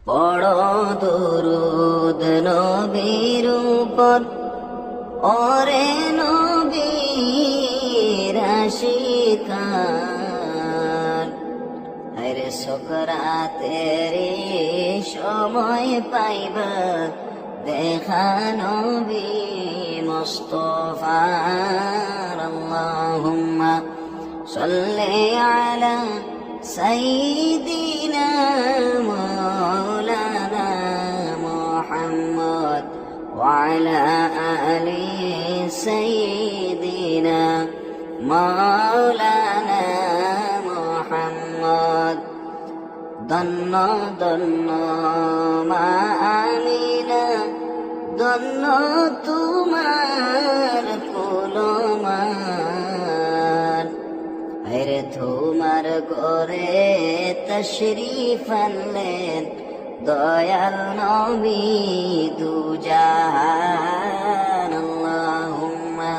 পড়ো দুরূদ নবীর উপর, ওরে নবীর আশিকার। আরে সকরাতের সময় পাইবা দেখা নবী মুস্তাফার। আল্লাহুম্মা সাল্লি আলা সাইয়্যিদিনা মাওলানা মুহাম্মদ ওয়া আলা আলি সাইয়্যিদিনা মাওলানা মুহাম্মদ। ধন্য ধন্য মা আমিনা, ধন্য তোমার কুলমান। আরে তোমার ঘরে তশরিফ আনলেন দয়াল নবী দুজাহান। আল্লাহুম্মা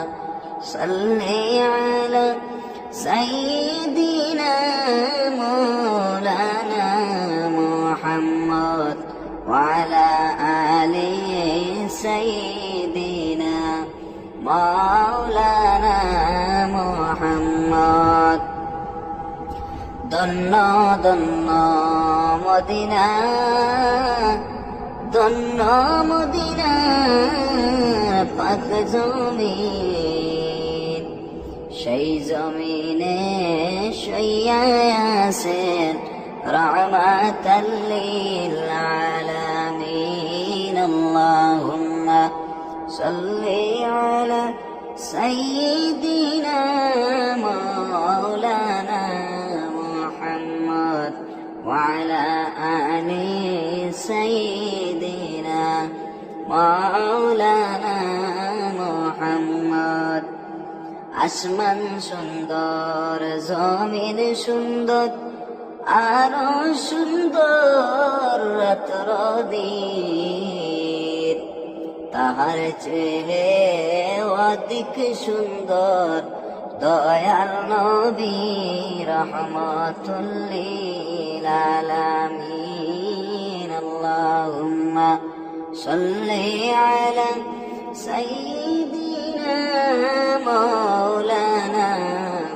সাল্লি আলা সাইয়্যিদিনা মাওলানা মুহাম্মদ ওয়া আলা আলি সাইয়্যিদিনা মাওলানা মুহাম্মদ। ধন্য ধন্য মদিনা, ধন্য মদিনা পাক জমিন। সেই জমিনে শুইয়া আছেন রাহমাতাল লিল আলামিন। আল্লাহুম্মা সাল্লি আলা সাইয়্যিদিনা মাওলানা মুহাম্মদ ওয়া আলা আলি সাইয়্যিদিনা মাওলানা মুহাম্মদ। আসমান সুন্দর, জমিন সুন্দর, আরো সুন্দর রাত্র দিন। তাহার চেয়ে অধিক সুন্দর দয়াল নবী রহমাতুল লিল আলামিন। আল্লাহুম্মা সাল্লি আলা সাইয়্যিদিনা মাওলানা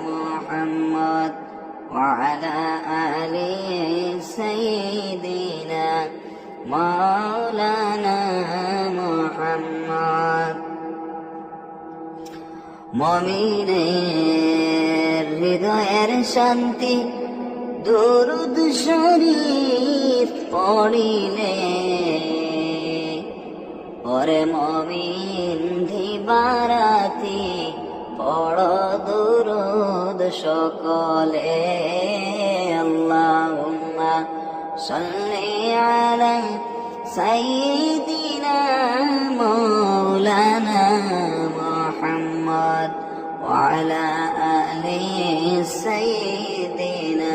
মুহাম্মদ ওয়া আলা আলি সাইয়্যিদিনা মাওলানা মুহাম্মদ। মুমিনের হৃদয়ের শান্তি দুরূদ শরীফ পড়িলে। ওরে মুমিন দিবারাতি পড়ো দুরূদ সকলে। আল্লাহুম্মা সাল্লি আলা সাইয়্যিদিনা মাওলানা মুহাম্মদ ওয়া আলা আলি সাইয়্যিদিনা